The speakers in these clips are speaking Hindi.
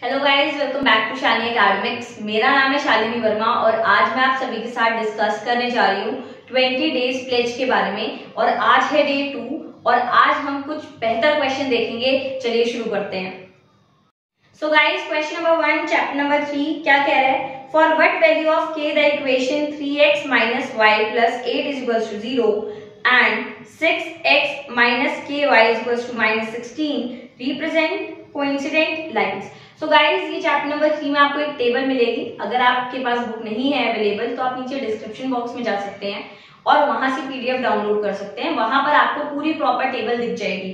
Hello guys, welcome back to Shalini academics. मेरा नाम है शालिनी वर्मा और आज मैं आप सभी के साथ डिस्कस करने जा रही हूँ 20 डेज प्लेज के बारे में। और आज है डे 2 और आज हम कुछ बेहतर क्वेश्चन देखेंगे। चलिए शुरू करते हैं। So guys, question number 1 chapter number 3 क्या कह रहा है? फॉर व्हाट वैल्यू ऑफ के the equation 3x - y + 8 = 0 and 6x - ky = -16 represent coincident lines। So guys, ये चैप्टर नंबर 3 में आपको एक टेबल मिलेगी। अगर आपके पास बुक नहीं है अवेलेबल तो आप नीचे डिस्क्रिप्शन बॉक्स में जा सकते हैं और वहां से पीडीएफ डाउनलोड कर सकते हैं। वहां पर आपको पूरी प्रॉपर टेबल दिख जाएगी।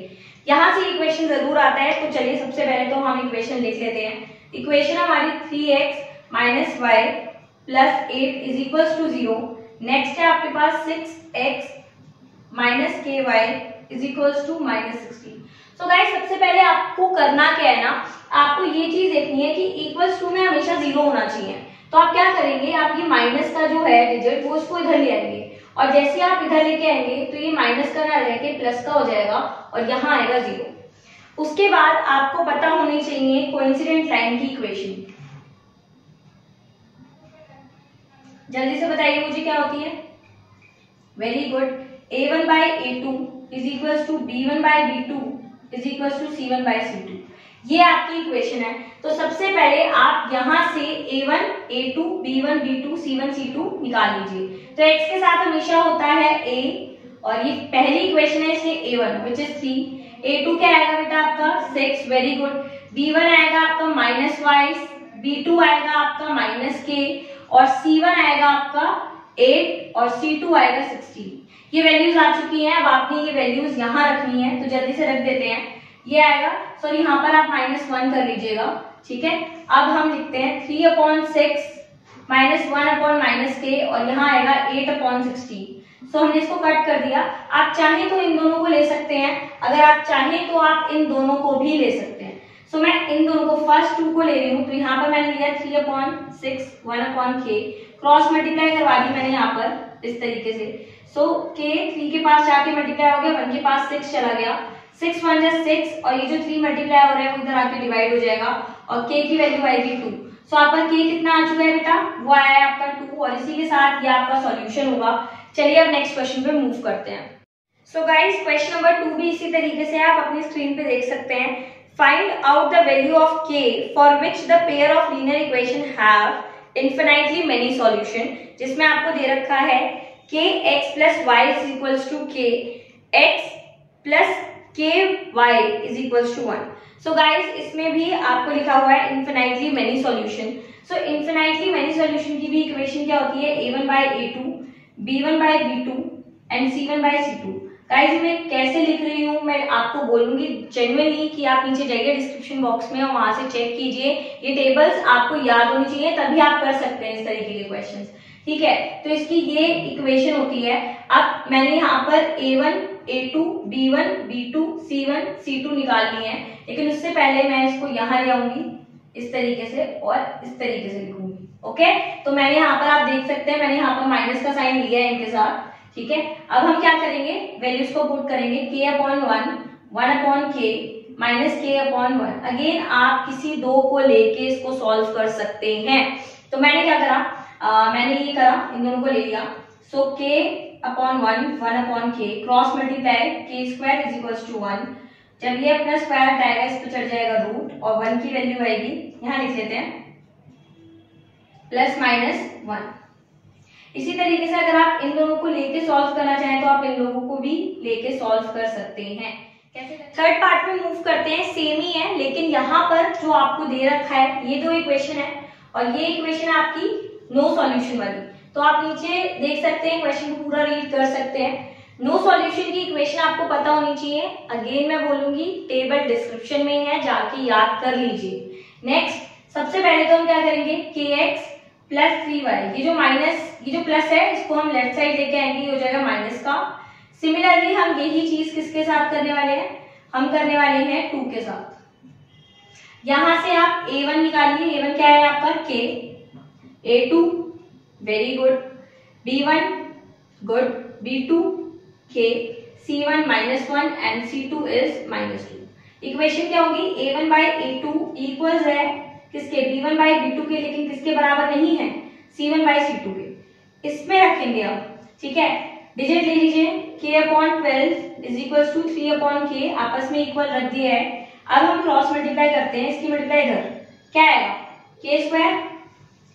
यहाँ से इक्वेशन जरूर आता है, तो चलिए सबसे पहले तो हम इक्वेशन लिख लेते हैं। इक्वेशन हमारी 3x - y + 8 = 0। नेक्स्ट है आपके पास 6x - ky = -16। तो गाइस, सबसे पहले आपको करना क्या है ना, आपको ये चीज देखनी है कि इक्वल्स टू में हमेशा 0 होना चाहिए। तो आप क्या करेंगे, आप ये माइनस का जो है डिजिट वो उसको इधर ले आएंगे और जैसे आप इधर लेके आएंगे तो ये माइनस का ना रह के प्लस का हो जाएगा और यहाँ आएगा 0। उसके बाद आपको पता होनी चाहिए कोइंसिडेंट लाइन की इक्वेशन। जल्दी से बताइए मुझे क्या होती है। Very good. a1/a2 = b1/b2 = c1/c2। ये आपकी इक्वेशन है। तो सबसे पहले आप यहां से a1, a2, b1, b2, c1, c2 निकाल लीजिए। तो x के साथ हमेशा होता है a और ये पहली इक्वेशन है इसलिए a1 which is 3। a2 क्या आएगा बेटा आपका 6। Very good. b1 आएगा आपका -y, b2 आएगा आपका -k और c1 आएगा आपका 8 और c2 आएगा 16। ये वैल्यूज आ चुकी हैं। अब आपने ये वैल्यूज यहाँ रखनी है, तो जल्दी से रख देते हैं। ये आएगा, सॉरी यहाँ पर आप -1 कर लीजिएगा, ठीक है। अब हम लिखते हैं 3/6 -1/-k और यहाँ आएगा 8/16। सो हमने इसको कट कर दिया। आप चाहें तो इन दोनों को ले सकते हैं, अगर आप चाहें तो आप इन दोनों को भी ले सकते हैं। सो मैं इन दोनों को फर्स्ट 2 को ले रही हूँ। तो यहाँ पर मैंने लिया 3/6 1/k, क्रॉस मल्टीप्लाई करवा दी मैंने यहाँ पर इस तरीके से। सो k 3 के पास जाके मल्टीप्लाई हो गया, 1 के पास 6 चला गया, 6 1 = 6 और ये जो 3 मल्टीप्लाई हो रहा है वो इधर आके डिवाइड हो जाएगा और k की वैल्यू आएगी 2। सो आपका k कितना आ चुका है बेटा, वो आया है आपका 2 और इसी के साथ ये आपका सॉल्यूशन होगा। चलिए अब नेक्स्ट क्वेश्चन पे मूव करते हैं। सो गाइस, क्वेश्चन नंबर 2 भी इसी तरीके से आप अपनी स्क्रीन पे देख सकते हैं। Find out the value of k for which the pair of linear equation have infinitely many solution. जिसमें आपको दे रखा है kx + y = k, x + ky = 1। So guys, इसमें भी आपको लिखा हुआ है इन्फिनाइटली मेनी सॉल्यूशन। सो इन्फिनाइटली मेनी सॉल्यूशन की भी इक्वेशन क्या होती है, a1/a2 b1/b2 and c1/c2। Guys, मैं कैसे लिख रही हूँ मैं आपको बोलूंगी जेन्युइनली कि आप नीचे जाइए डिस्क्रिप्शन बॉक्स में और वहां से चेक कीजिए। ये टेबल्स आपको याद होनी चाहिए, तभी आप कर सकते हैं इस तरीके के क्वेश्चंस, ठीक है। तो इसकी ये इक्वेशन होती है। अब मैंने यहाँ पर a1, a2, b1, b2, c1, c2 निकाल ली है, लेकिन उससे पहले मैं इसको यहाँ ले आऊंगी इस तरीके से और इस तरीके से लिखूंगी। ओके, तो मैंने यहाँ पर आप देख सकते हैं मैंने यहाँ पर माइनस का साइन लिया है इनके साथ, ठीक है। अब हम क्या करेंगे, वैल्यूज को पुट करेंगे k/1 1/k -k/1। अगेन आप किसी दो को लेके इसको सॉल्व कर सकते हैं। तो मैंने क्या करा, मैंने ये करा, इन दोनों को ले लिया। सो k/1 1/k, cross multiply k² = 1। जब ये अपना स्क्वायर हटाएगा इस पर चढ़ जाएगा रूट और 1 की वैल्यू आएगी, यहाँ लिख लेते हैं ±1। इसी तरीके से अगर आप इन दोनों को लेके सॉल्व करना चाहें तो आप इन लोगों को भी लेके सॉल्व कर सकते हैं। कैसे? थर्ड पार्ट में मूव करते हैं। सेम ही है, लेकिन यहाँ पर जो आपको दे रखा है ये 2 इक्वेशन है और ये इक्वेशन है आपकी नो सॉल्यूशन वाली। तो आप नीचे देख सकते हैं, क्वेश्चन को पूरा रीड कर सकते हैं। नो सॉल्यूशन की इक्वेशन आपको पता होनी चाहिए। अगेन मैं बोलूंगी टेबल डिस्क्रिप्शन में है, जाके याद कर लीजिए। नेक्स्ट, सबसे पहले तो हम क्या करेंगे, kx + 3y, ये जो प्लस है इसको हम लेफ्ट साइड लेके आएंगे, ये हो जाएगा माइनस का। सिमिलरली हम यही चीज किसके साथ करने वाले हैं, हम करने वाले हैं 2 के साथ। यहां से आप a1 निकालिए, a1 क्या है आपका k, a2 very good, b1 good, b2 k, c1 -1 and c2 is -2। Equation क्या होगी, a1/a2 इक्वल्स है किसके b1 बाई b2 के, लेकिन किसके बराबर नहीं है, c1 बाई c2 के। इसमें रखेंगे अब, ठीक है, डिजिट ले लीजिए, k/12 is equal to 3/k, आपस में इक्वल रख दिया है। अब हम क्रॉस मल्टीप्लाई करते हैं, इसकी मल्टीप्लाई इधर क्या आएगा, k स्क्वायर,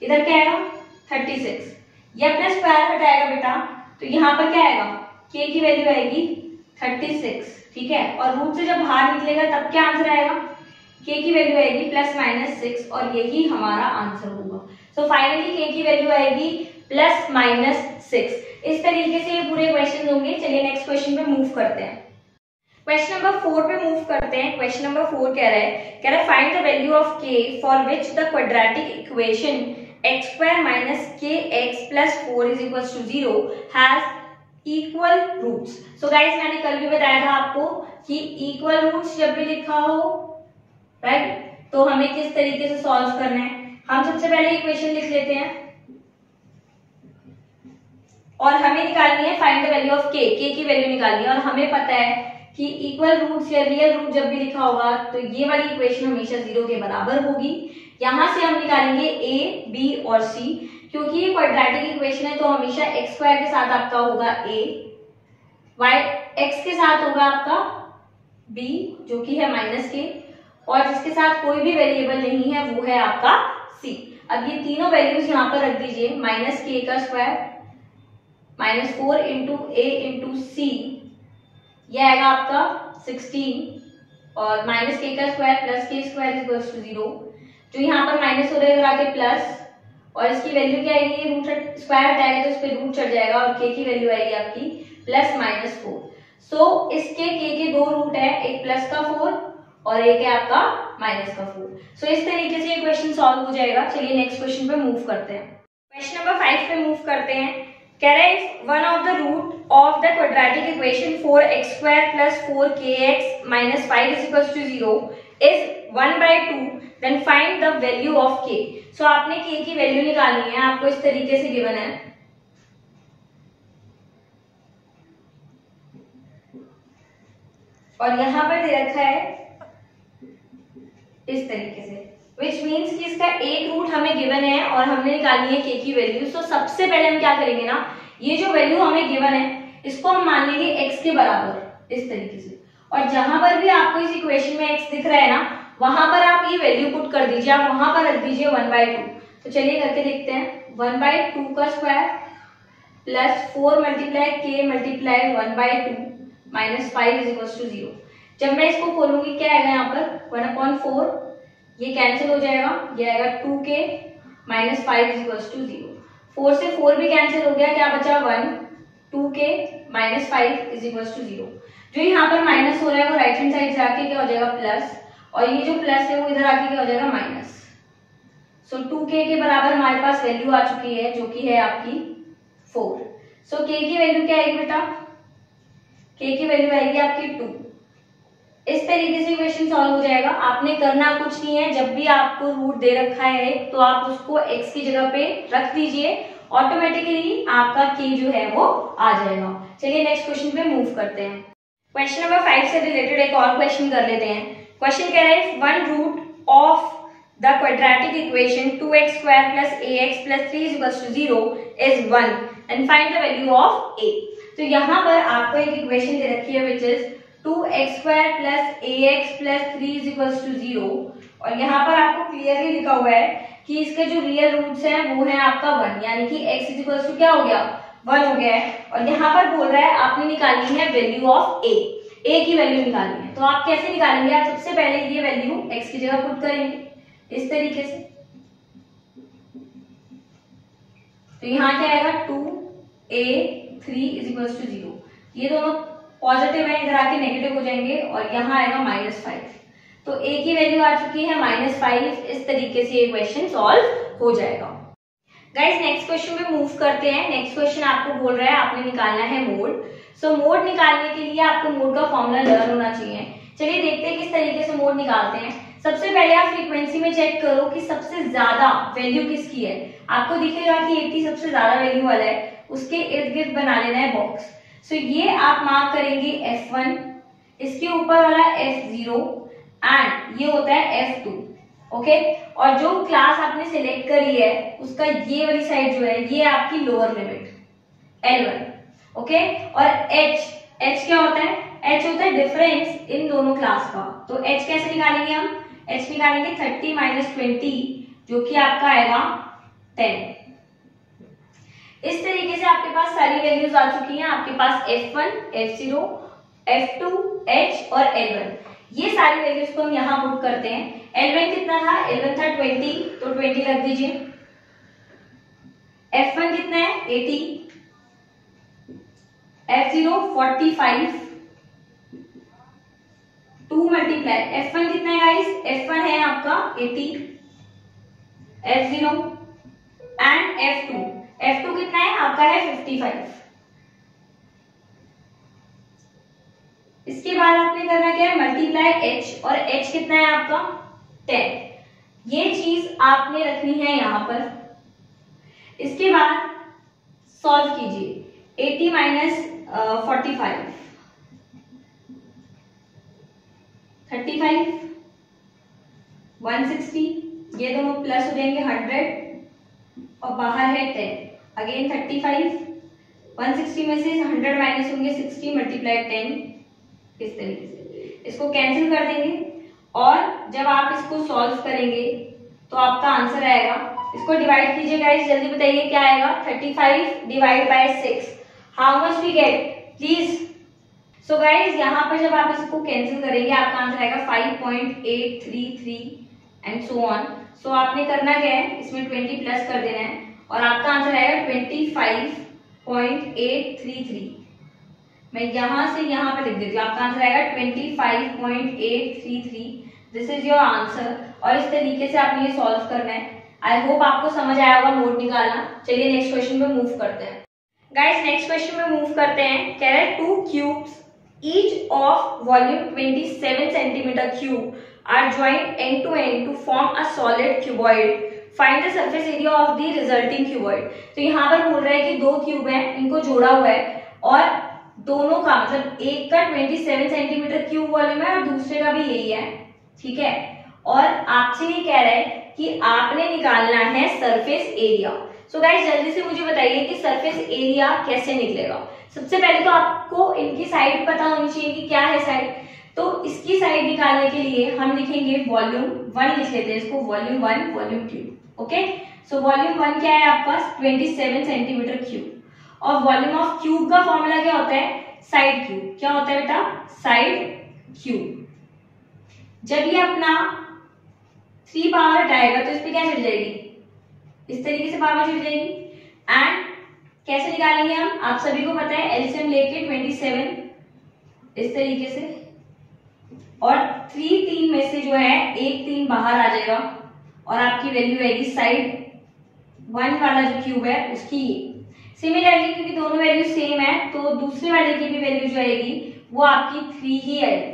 इधर क्या आएगा 36, ये अपना स्क्वायर हटाएगा बेटा, तो यहाँ पर क्या आएगा, k की वैल्यू आएगी 36, ठीक है, और रूट से जब बाहर निकलेगा तब क्या आंसर आएगा, k की वैल्यू आएगी +-6, और यही हमारा आंसर होगा। सो फाइनली k की वैल्यू आएगी +-6। इस तरीके से ये पूरे क्वेश्चन होंगे। चलिए नेक्स्ट क्वेश्चन पे मूव करते हैं। क्वेश्चन नंबर 4 पे मूव करते हैं। क्वेश्चन नंबर 4 कह रहा है find the value of k for which the quadratic equation x² - kx + 4 = 0 has equal roots. So guys मैंने कल भी बताया था आपको कि इक्वल रूट्स जब भी लिखा हो, राइट, तो हमें किस तरीके से सॉल्व करना है। हम सबसे पहले इक्वेशन लिख लेते हैं और हमें निकालनी है find the value of k की वैल्यू निकालनी है, और हमें पता है कि इक्वल रूट्स या रियल रूट जब भी लिखा होगा तो ये वाली इक्वेशन हमेशा 0 के बराबर होगी। यहां से हम निकालेंगे a, b और c, क्योंकि ये क्वाड्रेटिक इक्वेशन है तो हमेशा x² के साथ आपका होगा a, x के साथ होगा आपका b जो कि है -k, और जिसके साथ कोई भी वेरिएबल नहीं है वो है आपका c। अब ये तीनों वैल्यूज यहाँ पर रख दीजिए, -k का स्क्वायर -4 × a × c, ये आएगा आपका 16, और -k का स्क्वायर +k² = 0, जो यहाँ पर माइनस हो रहेगा आके प्लस, और इसकी वैल्यू क्या आएगी, रूट स्क्वायर हटाएगा तो इस पे रूट चढ़ जाएगा, और k की वैल्यू आएगी आपकी +-4। सो इसके k के 2 रूट है, एक प्लस का 4 और एक है आपका माइनस का 4। सो इस तरीके से ये क्वेश्चन सॉल्व हो जाएगा। चलिए नेक्स्ट क्वेश्चन पे मूव करते हैं। क्वेश्चन नंबर 5 पे मूव करते हैं। कह रहा है one of the root of the quadratic equation 4x² + 4kx - 5 = 0 is 1/2, then find the value of k। So आपने k की वैल्यू निकालनी है, आपको इस तरीके से गिवन है, और यहां पर दे रखा है इस तरीके से, विच मीन्स कि इसका एक रूट हमें गिवन है और हमने निकालनी है k की वैल्यू। सो सबसे पहले हम क्या करेंगे ना, ये जो वैल्यू हमें गिवन है इसको हम मान लेंगे x के बराबर इस तरीके से, और जहां पर भी आपको इस इक्वेशन में x दिख रहा है ना, वहां पर आप ये वैल्यू पुट कर दीजिए, आप वहां पर रख दीजिए 1/2। तो चलिए करके देखते हैं, 1/2 का स्क्वायर +4 × k × 1/2 - 5 = 0। जब मैं इसको खोलूंगी क्या आएगा, यहाँ पर 1/4, ये कैंसिल हो जाएगा, ये आएगा 2k - 5 = 0। 4 से 4 भी कैंसिल हो गया, क्या बचा 1, 2k - 5 = 0। जो यहाँ पर माइनस हो रहा है वो राइट हैंड साइड से आके क्या हो जाएगा प्लस, और ये जो प्लस है वो इधर आके क्या हो जाएगा माइनस। सो 2k के बराबर हमारे पास वैल्यू आ चुकी है जो कि है आपकी 4। सो k की वैल्यू क्या आएगी बेटा, k की वैल्यू आएगी आपकी 2। इस तरीके से इक्वेशन सॉल्व हो जाएगा। आपने करना कुछ नहीं है, जब भी आपको रूट दे रखा है तो आप उसको x की जगह पे रख दीजिए, ऑटोमेटिकली आपका k जो है वो आ जाएगा। चलिए नेक्स्ट क्वेश्चन पे मूव करते हैं। क्वेश्चन नंबर 5 से रिलेटेड एक और क्वेश्चन कर लेते हैं। क्वेश्चन कह रहा है one root of the quadratic equation 2x² + ax + 3 = 0 is 1 and find the value of a। तो यहाँ पर आपको एक इक्वेशन दे रखी है विच इज 2x² + ax + 3 = 0, और यहाँ पर आपको क्लियरली लिखा हुआ है कि इसके जो रियल रूट्स हैं वो है आपका 1, यानी कि x = क्या हो गया 1 हो गया है। और यहाँ पर बोल रहा है आपने निकालनी है वैल्यू ऑफ a की वैल्यू निकालनी है। तो आप कैसे निकालेंगे, आप सबसे पहले ये वैल्यू x की जगह पुट करेंगे इस तरीके से, तो यहाँ क्या आएगा 2a 3 = 0, ये दोनों पॉजिटिव है, इधर आके नेगेटिव हो जाएंगे, और यहाँ आएगा -5। तो a की वैल्यू आ चुकी है -5। इस तरीके से ये क्वेश्चन सॉल्व हो जाएगा। गाइस नेक्स्ट क्वेश्चन पे मूव करते हैं। नेक्स्ट क्वेश्चन आपको बोल रहा है आपने निकालना है मोड। सो मोड निकालने के लिए आपको मोड का फॉर्मूला लर्न होना चाहिए। चलिए देखते हैं किस तरीके से मोड निकालते हैं। सबसे पहले आप फ्रीक्वेंसी में चेक करो कि सबसे ज्यादा वैल्यू किसकी है। आपको दिखेगा कि 80 सबसे ज्यादा वैल्यू वाला है, उसके इर्द गिर्द बना लेना है बॉक्स। सो ये आप मार्क करेंगे F1, इसके ऊपर वाला F0 एंड ये होता है F2। ओके। और जो क्लास आपने सिलेक्ट करी है उसका ये वाली साइड जो है ये आपकी लोअर लिमिट L1, ओके। और H क्या होता है? H होता है डिफरेंस इन दोनों क्लास का। तो H कैसे निकालेंगे हम? H निकालेंगे 30 माइनस 20 जो कि आपका आएगा 10। इस तरीके से आपके पास सारी वैल्यूज आ चुकी हैं। आपके पास F1, F0, F2, H और L1, ये सारी वैल्यूज को हम यहाँ पुट करते हैं। L1 कितना था? L1 था 20, तो 20 रख दीजिए। F1 कितना है? 80, F0 45, 2 मल्टीप्लाई F1 कितना है गाइस? F1 है आपका 80, F0 एंड F2 कितना है आपका? है 55। इसके बाद आपने करना क्या है? मल्टीप्लाई H, और H कितना है आपका? 10। ये चीज आपने रखनी है यहां पर। इसके बाद सॉल्व कीजिए। 80 माइनस 45, 35, 160, ये दोनों प्लस हो जाएंगे 100 और बाहर है 10। अगेन 35, 160 में से 100 माइनस होंगे 60 मल्टीप्लाई 10, इस तरीके से इसको कैंसिल कर देंगे। और जब आप इसको सॉल्व करेंगे तो आपका आंसर आएगा, इसको डिवाइड कीजिए गाइस, जल्दी बताइए क्या आएगा? 35 divide by 6, how much we get please? So guys यहाँ पर जब आप इसको कैंसिल करेंगे आपका आंसर आएगा 5.833 एंड सो ऑन। सो आपने करना क्या है? इसमें 20 प्लस कर देना है और आपका आंसर आएगा 25.833। मैं यहां से यहां पर लिख देती हूँ, आपका आंसर आएगा 25.833। This is your answer. और इस तरीके से आपने ये सॉल्व करना है। आई होप आपको समझ आया होगा नोट निकालना। चलिए नेक्स्ट क्वेश्चन पे मूव करते हैं। गाइस नेक्स्ट क्वेश्चन में मूव करते हैं। कह रहे हैं 2 cubes each of volume 27 centimeter cube are joined end to end to form a solid cuboid. Find the surface area of the resulting cuboid. तो यहाँ पर बोल रहा है कि 2 क्यूब हैं, इनको जोड़ा हुआ है और दोनों का मतलब एक का 27 सेंटीमीटर क्यूब वॉल्यूम है और दूसरे का भी यही है, ठीक है। और आपसे ये कह रहा है कि आपने निकालना है सरफेस एरिया। सो गाइस जल्दी से मुझे बताइए कि सरफेस एरिया कैसे निकलेगा। सबसे पहले तो आपको इनकी साइड पता होनी चाहिए कि क्या है साइड। तो इसकी साइड निकालने के लिए हम लिखेंगे वॉल्यूम 1, लिख लेते हैं इसको volume 1 volume cube, okay. So volume 1 क्या है आपका? 27 सेंटीमीटर क्यूब। और वॉल्यूम ऑफ क्यूब का फॉर्मूला क्या होता है? Side cube. क्या होता है बेटा? Side cube. जब ये अपना 3 पावर हटाएगा तो इस पे क्या चढ़ जाएगी? इस तरीके से पावर चढ़ जाएगी। एंड कैसे निकालेंगे हम? आप सभी को पता है एलसीएम लेके 27 इस तरीके से, और 3 में से जो है 1 3 बाहर आ जाएगा और आपकी वैल्यू आएगी साइड 1 वाला जो क्यूब है उसकी। सिमिलरली क्योंकि दोनों वैल्यू सेम है तो दूसरे वाले की भी वैल्यू जो आएगी वो आपकी 3 ही आएगी।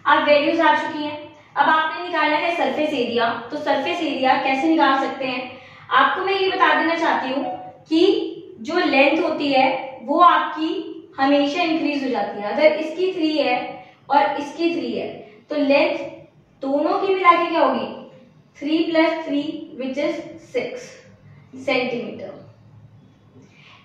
अब वैल्यूज आ चुकी हैं। अब आपने निकालना है सरफेस एरिया। तो सरफेस एरिया कैसे निकाल सकते हैं? आपको मैं ये बता देना चाहती हूँ कि जो लेंथ होती है वो आपकी हमेशा इंक्रीज हो जाती है। अगर इसकी 3 है और इसकी 3 है तो लेंथ दोनों की मिला के क्या होगी? 3 + 3 विच इज 6 सेंटीमीटर।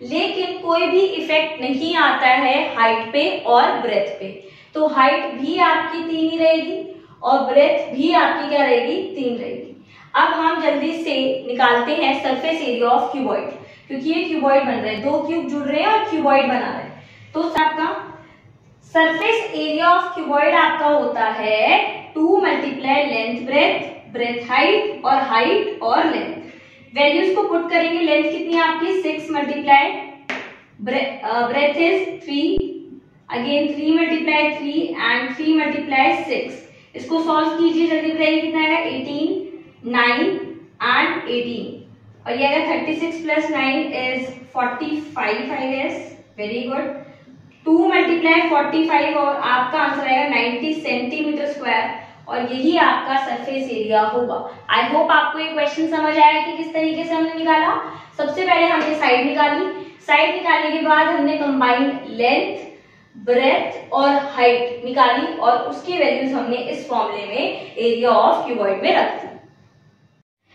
लेकिन कोई भी इफेक्ट नहीं आता है हाइट पे और ब्रेथ पे। तो हाइट भी आपकी 3 ही रहेगी और ब्रेथ भी आपकी क्या रहेगी? 3 रहेगी। अब हम जल्दी से निकालते हैं सरफेस एरिया ऑफ क्यूबॉइड, क्योंकि ये क्यूबॉइड बन रहा है, 2 क्यूब जुड़ रहे हैं और क्यूबॉइड बना रहे हैं। तो आपका सरफेस एरिया ऑफ क्यूबॉइड आपका होता है 2 multiply length breadth, breadth height और लेंथ। वैल्यूज को पुट करेंगे। लेंथ कितनी है आपकी? 6 multiply breath is 3, again 3 multiply 3 and 3 multiply 6। इसको सॉल्व कीजिए, जल्दी बताइए कितना है? 18, 9 एंड 18 और ये अगर 36 + 9 is 45 I guess. Very good. 2 multiply 45 और आपका आंसर आएगा 90 सेंटीमीटर स्क्वायर और यही आपका सरफेस एरिया होगा। आई होप आपको ये क्वेश्चन समझ आया कि किस तरीके से हमने निकाला। सबसे पहले हमने साइड निकाली। साइड निकालने के बाद हमने कंबाइंड लेंथ, ब्रेथ और हाइट निकाली और उसकी वैल्यूज हमने इस फॉर्मूले में एरिया ऑफ क्यूबॉइड में रख दी।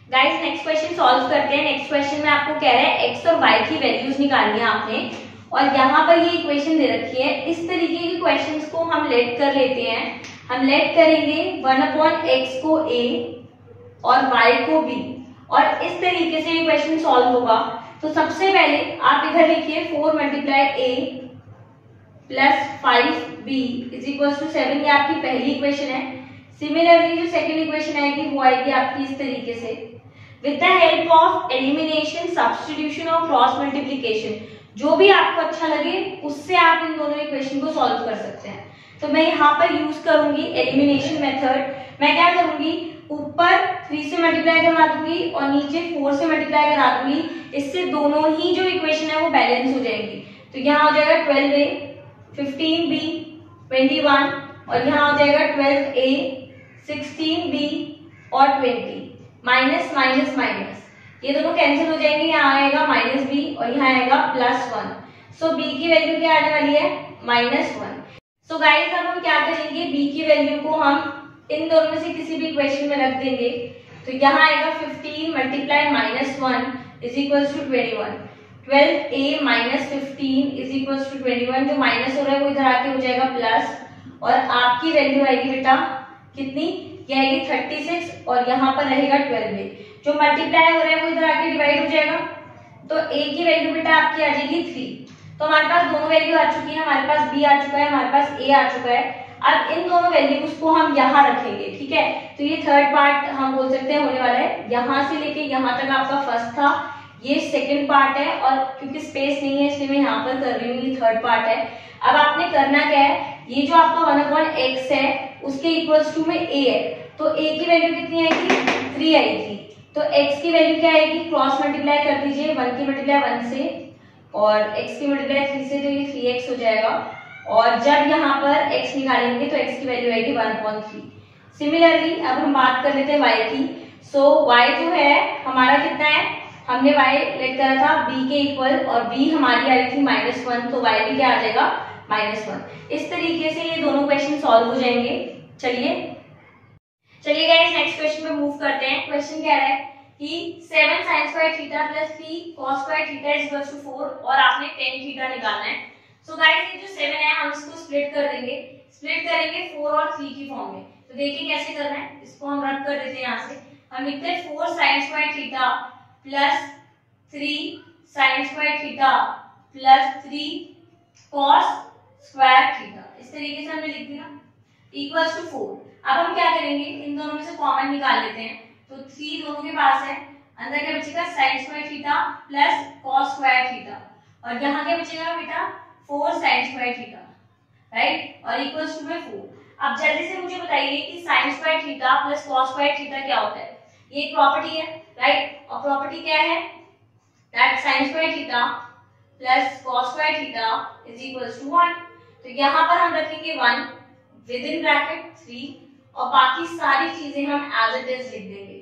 गाइस नेक्स्ट क्वेश्चन सॉल्व करते हैं। नेक्स्ट क्वेश्चन में आपको कह रहा है एक्स और वाई की वैल्यूज निकालनी है आपने, और यहाँ पर ये इक्वेशन दे रखी है। इस तरीके के क्वेश्चंस को हम लेट कर लेते हैं। हम लेट करेंगे 1/x को a और y को b, और इस तरीके से ये क्वेश्चन सॉल्व होगा। तो सबसे पहले आप इधर लिखिए 4 × a plus 5b is equal to 7, ये आपकी पहली इक्वेशन है। सिमिलरली जो सेकेंड इक्वेशन आएगी वो आएगी आपकी इस तरीके से, with the help of elimination, substitution और क्रॉस मल्टीप्लिकेशन। जो भी आपको अच्छा लगे उससे आप इन दोनों इक्वेशन को सॉल्व कर सकते हैं। तो मैं यहाँ पर यूज करूंगी एलिमिनेशन मेथड। मैं क्या करूंगी, ऊपर 3 से मल्टीप्लाई करवा दूंगी और नीचे 4 से मल्टीप्लाई करा दूंगी। इससे दोनों ही जो इक्वेशन है वो बैलेंस हो जाएंगी। तो यहाँ हो जाएगा 12a, 15b, 21, और यहाँ हो जाएगा 12a, 16b और 20। माइनस माइनस माइनस, ये दोनों कैंसिल हो जाएंगे। यहाँ आएगा -b और यहाँ आएगा +1। सो b की वैल्यू क्या आने वाली है, -1। सो गाइस अब हम क्या करेंगे, b की वैल्यू को हम इन दोनों में से किसी भी इक्वेशन में रख देंगे। तो यहाँ आएगा 15 × -1 is equal to 21। 12a - 15 is equal to 21। जो माइनस हो रहा है वो इधर आके हो जाएगा प्लस, और आपकी वैल्यू आएगी बेटा कितनी, ये आएगी 36, और यहाँ पर रहेगा 12a। जो मल्टीप्लाई हो रहा है वो इधर आके डिवाइड हो जाएगा। तो a की वैल्यू बेटा आपकी आ जाएगी 3। तो हमारे पास दोनों वैल्यू आ चुकी है, हमारे पास b आ चुका है, हमारे पास a आ चुका है। अब इन दोनों वैल्यूज को हम यहाँ रखेंगे, ठीक है। तो ये थर्ड पार्ट हम बोल सकते हैं होने वाला है। यहाँ से लेके यहाँ तक आपका फर्स्ट था, ये सेकंड पार्ट है, और क्योंकि स्पेस नहीं है इसलिए मैं यहाँ पर कर रही हूँ, ये थर्ड पार्ट है। अब आपने करना क्या है, ये जो आपका 1/x है उसके इक्वल्स टू में a है, तो a की वैल्यू कितनी आएगी, 3 आएगी। तो x की वैल्यू क्या आएगी, क्रॉस मल्टीप्लाई कर दीजिए, 1 की मल्टीप्लाई 1 से और x की मल्टीप्लाई 3 से, तो ये 3x हो जाएगा। और जब यहाँ पर x निकालेंगे तो x की वैल्यू आएगी 1/3। सिमिलरली अब हम बात कर लेते हैं y की। सो y जो है हमारा कितना है, हमने y लेट करा था b के इक्वल, और b हमारी आई थी -1, तो y भी क्या आ जाएगा, -1। इस तरीके से ये दोनों क्वेश्चन सॉल्व हो जाएंगे। चलिए गाइस नेक्स्ट क्वेश्चन पे मूव करते हैं। क्वेश्चन क्या है कि 7 sin² theta plus 3 cos² theta is equal to 4, और आपने tan थीटा निकालना है। सो गाइस ये जो 7 है हम इसको स्प्लिट कर देंगे, स्प्लिट करेंगे 4 और 3 की फॉर्म में। तो देखिए कैसे करना है, इसको हम रद्द कर देते हैं। यहाँ से हम लिखते हैं 4 sin² theta plus 3 sin² theta plus 3 cos² theta. इस तरीके से हमने लिख दिया इक्वल्स टू 4। अब हम क्या करेंगे, इन दोनों में से कॉमन निकाल लेते हैं। तो 3 दोनों के पास है, अंदर क्या बचेगा sin² theta plus cos² theta, और यहाँ क्या बचेगा बेटा 4 sin² थीटा, राइट, और इक्वल्स टू में 4। अब जल्दी से मुझे बताइए कि sin² theta plus cos² theta क्या होता है। ये एक प्रॉपर्टी है, राइट, और प्रॉपर्टी क्या है, that sin² theta plus cos² theta is equals to 1। तो यहाँ पर हम रखेंगे 1 विद इन ब्रैकेट 3, और बाकी सारी चीजें हम एज इट इज लिख देंगे,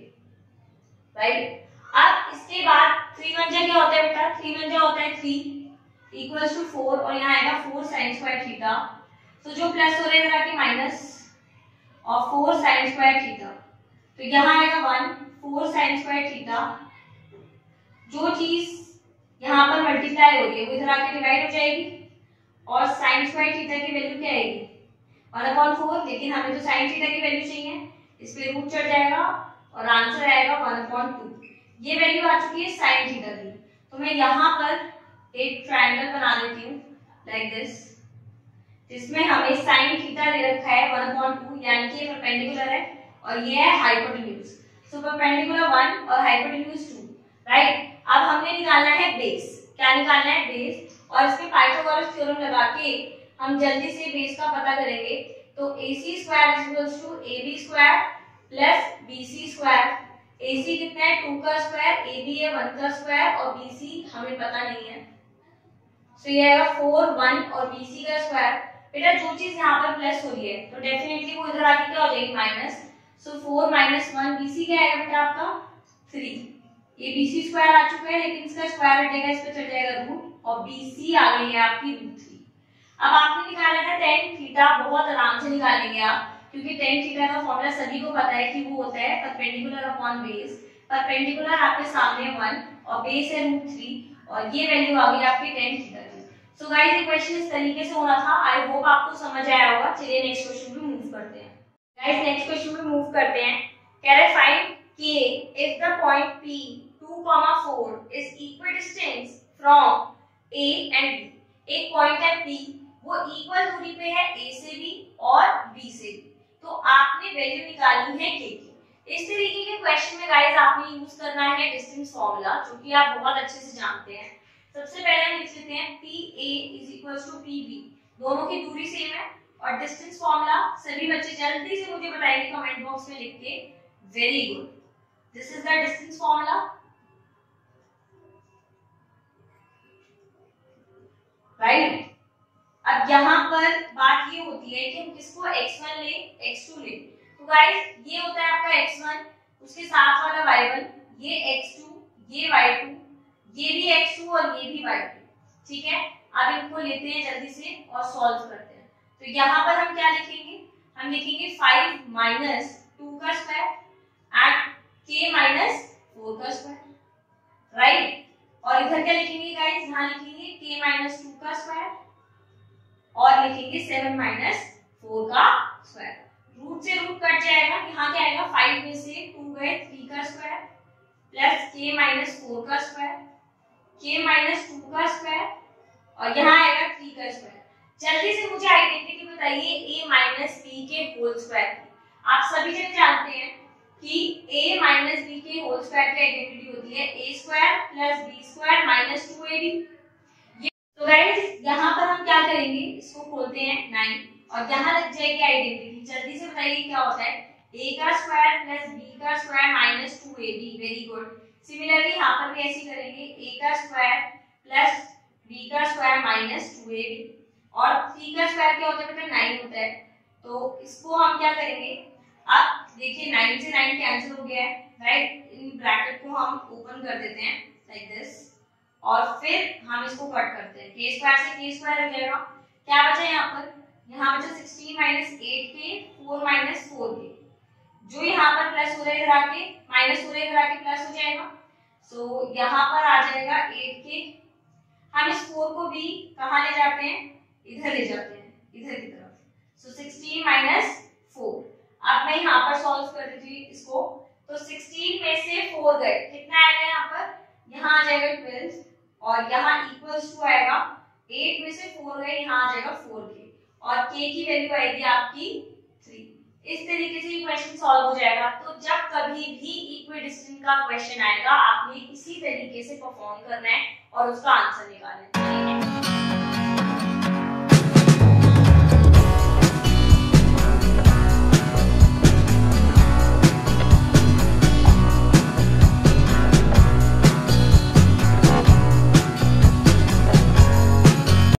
राइट। अब इसके बाद 3 1 क्या होता है बेटा, 3 1 होता है 3 इक्वल्स टू 4, और यहाँ आएगा 4 sin² थीटा। तो जो प्लस हो रहा है इधर आके माइनस, और 4 sin² थीटा, तो यहाँ आएगा 1 4 sin² थीटा। जो चीज यहाँ पर मल्टीप्लाई हो रही है वो इधर आके डिवाइड हो जाएगी, और sin² थीटा की वैल्यू क्या आएगी 1/4, लेकिन हमें तो sin थीटा की वैल्यू चाहिए, इस पे रूट चढ़ जाएगा और आंसर आएगा 1/2। ये वैल्यू आ चुकी है sin थीटा की। तो मैं यहाँ पर एक ट्रायंगल बना देती हूँ लाइक दिस, जिसमें हमें sin थीटा दे रखा है 1/2, यानी कि ये परपेंडिकुलर है और ये है हाइपोटेन्यूज। सो परपेंडिकुलर 1 और हाइपोटेन्यूज 2, राइट। अब हमने निकालना है बेस। क्या निकालना है, बेस, और इसमें पाइथागोरस थ्योरम लगा के हम जल्दी से बेस का पता करेंगे। तो AC² equals to AB² plus BC²। AC कितना है 2 का स्क्वायर, AB है 1 का स्क्वायर, और BC हमें पता नहीं है। सो ये आएगा 4 1 और BC का स्क्वायर। बेटा जो चीज यहाँ पर प्लस हो रही है तो डेफिनेटली वो इधर आके क्या हो जाएगी माइनस। सो 4 - 1 BC क्या आएगा बेटा आपका 3। ये BC² आ चुका है, लेकिन इसका स्क्वायर हटेगा, इस पे चल जाएगा रूट, और BC आ गई है आपकी √3। अब आपने निकाला था टेन थीटा, बहुत आराम से निकालेंगे आप, क्योंकि टेन थीटा का फॉर्मूला सभी को पता है कि वो होता है परपेंडिकुलर अपॉन बेस। परपेंडिकुलर आपके सामने 1 और बेस है √3 और ये वैल्यू आ गई आपकी टेन थीटा की। सो गाइस ये क्वेश्चन इस तरीके से होना था। आई होप आपको समझ आया होगा। चलिए नेक्स्ट क्वेश्चन पे मूव करते हैं। गाइस नेक्स्ट क्वेश्चन पे मूव करते हैं। कह रहा है find k if the point P 2,4 is equidistant from A and B। एक पॉइंट है P, वो इक्वल दूरी पे है A से B और B से B। तो आपने वैल्यू निकालनी है k की। इस तरीके के क्वेश्चन में गाइस आपने यूज करना है डिस्टेंस फॉर्मूला, जो कि आप बहुत अच्छे से जानते हैं। सबसे पहले हम लिख लेते हैं PA = PB, दोनों की दूरी सेम है और डिस्टेंस फॉर्मूला सभी बच्चे जल्दी से मुझे बताएंगे कमेंट बॉक्स में लिख के। Very good, this is the distance formula, right. अब यहाँ पर बात ये होती है कि हम किसको x1 ले x2 ले। तो गाइस ये होता है आपका x1, उसके साथ वाला y1, ये x2, ये y2, ये भी x2 और ये भी y2। ठीक है, अब इनको लेते हैं जल्दी से और सॉल्व करते हैं। तो यहाँ पर हम क्या लिखेंगे, हम लिखेंगे 5 - 2 का स्क्वायर एंड k - 4 का स्क्वायर, राइट। और इधर क्या लिखेंगे गाइस, यहाँ लिखेंगे k - 2 का स्क्वायर और लिखेंगे 7 - 4 का स्क्वायर। रूट से रूट कट जाएगा, यहाँ क्या आएगा 5 में से 2 गए 3 का स्क्वायर प्लस k - 4 का स्क्वायर, k - 2 का स्क्वायर और यहाँ आएगा 3 का स्क्वायर। जल्दी से मुझे आइडेंटिटी बताइए a - b के होल स्क्वायर की। आप सभी जन जानते हैं कि a - b के होल स्क्वायर की आइडेंटिटी होती है a² + b² - 2ab। तो गाइस यहाँ पर हम क्या करेंगे, इसको खोलते हैं 9 और यहाँ लग जाएगी आइडेंटिटी। जल्दी से बताइए क्या होता है, a² + b² - 2ab। Very good. Similarly यहाँ पर भी ऐसे करेंगे a² + b² - 2ab और 3 का स्क्वायर क्या होता है बेटा 9 होता है। तो इसको हम क्या करेंगे, अब देखिए 9 से 9 कैंसिल हो गया है, राइट। इन ब्रैकेट को हम ओपन कर देते हैं लाइक दिस और फिर हम इसको कट करते हैं, k² से k² रह जाएगा। क्या बचा यहाँ पर, यहाँ बचा 16 - 8k 4 - 4k, जो यहाँ पर प्लस हो रहा है इधर आके माइनस हो रहा है इधर आके प्लस हो जाएगा। सो यहाँ पर आ जाएगा 8k। हम इस 4 को भी कहाँ ले जाते हैं, इधर ले जाते हैं, इधर की तरफ। सो 16 - 4। अब मैं यहाँ पर सॉल्व कर देती हूँ इसको। तो 16 में से 4 गए, कितना आएगा यहाँ पर, यहाँ आ जाएगा 12 और यहाँ इक्वल्स टू आएगा 8 में से 4 गए, यहाँ आ जाएगा 4k और k की वैल्यू आएगी आपकी 3। इस तरीके से ये क्वेश्चन सॉल्व हो जाएगा। तो जब कभी भी इक्विडिस्टेंस का क्वेश्चन आएगा, आपने इसी तरीके से परफॉर्म करना है और उसका आंसर निकालना है।